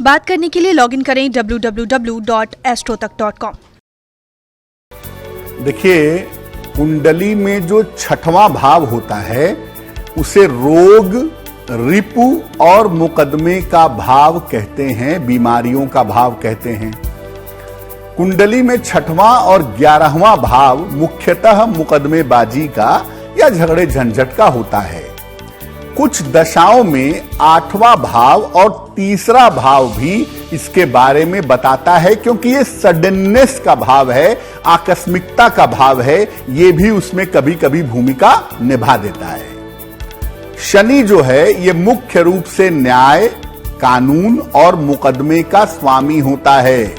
बात करने के लिए लॉगिन करें www.astrotak.com। देखिए, कुंडली में जो छठवां भाव होता है उसे रोग, रिपु और मुकदमे का भाव कहते हैं, बीमारियों का भाव कहते हैं। कुंडली में छठवां और 11वां भाव मुख्यतः मुकदमेबाजी का या झगड़े झंझट का होता है। कुछ दशाओं में 8वां भाव और 3रा भाव भी इसके बारे में बताता है, क्योंकि ये सडननेस का भाव है, आकस्मिकता का भाव है, ये भी उसमें कभी कभी भूमिका निभा देता है। शनि जो है ये मुख्य रूप से न्याय, कानून और मुकदमे का स्वामी होता है।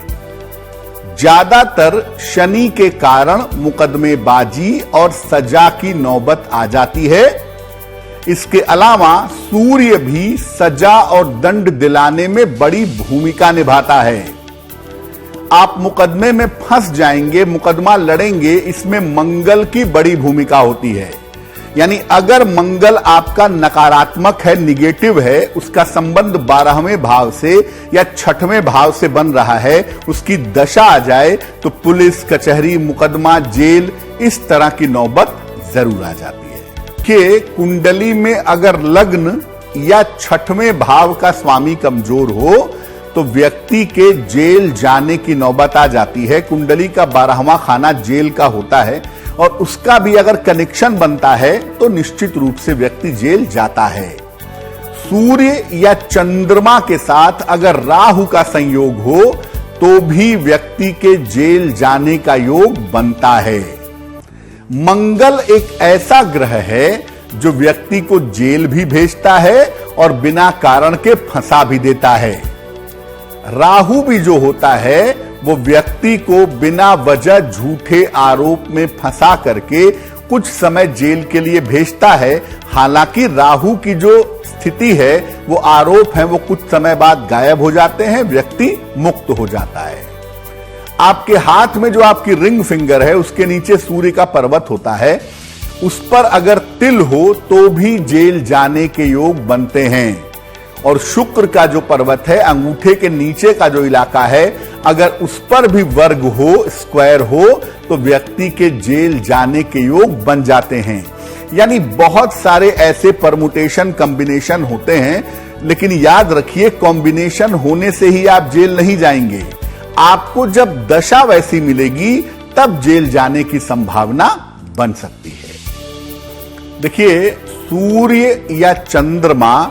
ज्यादातर शनि के कारण मुकदमेबाजी और सजा की नौबत आ जाती है। इसके अलावा सूर्य भी सजा और दंड दिलाने में बड़ी भूमिका निभाता है। आप मुकदमे में फंस जाएंगे, मुकदमा लड़ेंगे, इसमें मंगल की बड़ी भूमिका होती है। यानी अगर मंगल आपका नकारात्मक है, निगेटिव है, उसका संबंध 12वें भाव से या 6वें भाव से बन रहा है, उसकी दशा आ जाए तो पुलिस, कचहरी, मुकदमा, जेल, इस तरह की नौबत जरूर आ जाती है। कि कुंडली में अगर लग्न या 6वें भाव का स्वामी कमजोर हो तो व्यक्ति के जेल जाने की नौबत आ जाती है। कुंडली का 12वां खाना जेल का होता है और उसका भी अगर कनेक्शन बनता है तो निश्चित रूप से व्यक्ति जेल जाता है। सूर्य या चंद्रमा के साथ अगर राहु का संयोग हो तो भी व्यक्ति के जेल जाने का योग बनता है। मंगल एक ऐसा ग्रह है जो व्यक्ति को जेल भी भेजता है और बिना कारण के फंसा भी देता है। राहु भी जो होता है वो व्यक्ति को बिना वजह झूठे आरोप में फंसा करके कुछ समय जेल के लिए भेजता है। हालांकि राहु की जो स्थिति है, वो आरोप है, वो कुछ समय बाद गायब हो जाते हैं, व्यक्ति मुक्त हो जाता है। आपके हाथ में जो आपकी रिंग फिंगर है उसके नीचे सूर्य का पर्वत होता है, उस पर अगर तिल हो तो भी जेल जाने के योग बनते हैं। और शुक्र का जो पर्वत है, अंगूठे के नीचे का जो इलाका है, अगर उस पर भी वर्ग हो, स्क्वायर हो, तो व्यक्ति के जेल जाने के योग बन जाते हैं। यानी बहुत सारे ऐसे परमुटेशन, कॉम्बिनेशन होते हैं, लेकिन याद रखिए कॉम्बिनेशन होने से ही आप जेल नहीं जाएंगे। आपको जब दशा वैसी मिलेगी तब जेल जाने की संभावना बन सकती है। देखिए, सूर्य या चंद्रमा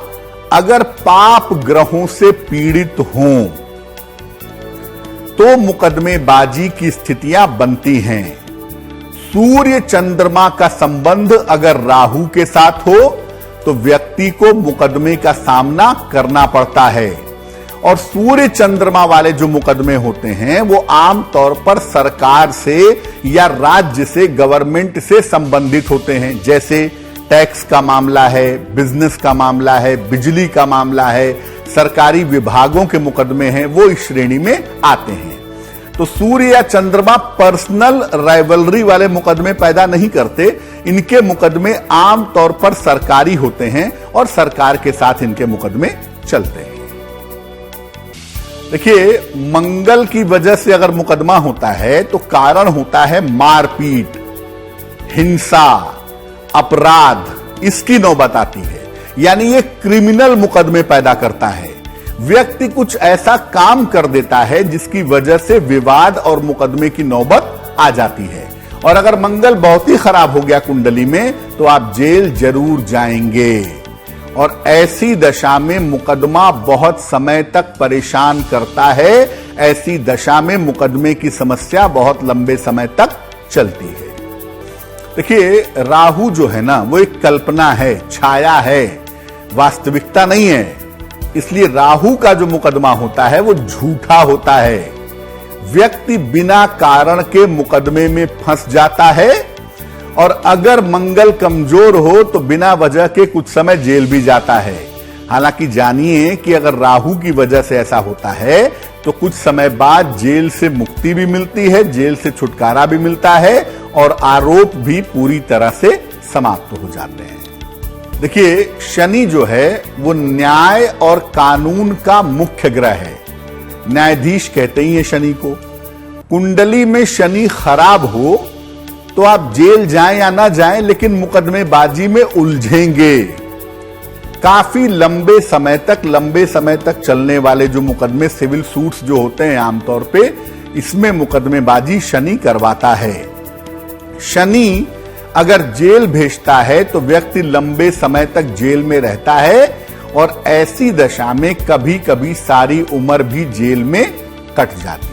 अगर पाप ग्रहों से पीड़ित हों तो मुकदमेबाजी की स्थितियां बनती हैं। सूर्य चंद्रमा का संबंध अगर राहु के साथ हो तो व्यक्ति को मुकदमे का सामना करना पड़ता है। और सूर्य चंद्रमा वाले जो मुकदमे होते हैं वो आमतौर पर सरकार से या राज्य से, गवर्नमेंट से संबंधित होते हैं। जैसे टैक्स का मामला है, बिजनेस का मामला है, बिजली का मामला है, सरकारी विभागों के मुकदमे हैं, वो इस श्रेणी में आते हैं। तो सूर्य या चंद्रमा पर्सनल राइवलरी वाले मुकदमे पैदा नहीं करते। इनके मुकदमे आमतौर पर सरकारी होते हैं और सरकार के साथ इनके मुकदमे चलते हैं। देखिए, मंगल की वजह से अगर मुकदमा होता है तो कारण होता है मारपीट, हिंसा, अपराध, इसकी नौबत आती है। यानी ये क्रिमिनल मुकदमे पैदा करता है। व्यक्ति कुछ ऐसा काम कर देता है जिसकी वजह से विवाद और मुकदमे की नौबत आ जाती है। और अगर मंगल बहुत ही खराब हो गया कुंडली में तो आप जेल जरूर जाएंगे। और ऐसी दशा में मुकदमा बहुत समय तक परेशान करता है। ऐसी दशा में मुकदमे की समस्या बहुत लंबे समय तक चलती है। देखिए, राहु जो है ना, वो एक कल्पना है, छाया है, वास्तविकता नहीं है। इसलिए राहु का जो मुकदमा होता है वो झूठा होता है। व्यक्ति बिना कारण के मुकदमे में फंस जाता है। और अगर मंगल कमजोर हो तो बिना वजह के कुछ समय जेल भी जाता है। हालांकि जानिए कि अगर राहु की वजह से ऐसा होता है तो कुछ समय बाद जेल से मुक्ति भी मिलती है, जेल से छुटकारा भी मिलता है और आरोप भी पूरी तरह से समाप्त हो जाते हैं। देखिए, शनि जो है वो न्याय और कानून का मुख्य ग्रह है। न्यायाधीश कहते ही हैं शनि को। कुंडली में शनि खराब हो तो आप जेल जाएं या ना जाएं, लेकिन मुकदमेबाजी में उलझेंगे। काफी लंबे समय तक चलने वाले जो मुकदमे, सिविल सूट्स जो होते हैं आमतौर पे, इसमें मुकदमेबाजी शनि करवाता है। शनि अगर जेल भेजता है तो व्यक्ति लंबे समय तक जेल में रहता है और ऐसी दशा में कभी कभी सारी उम्र भी जेल में कट जाती है।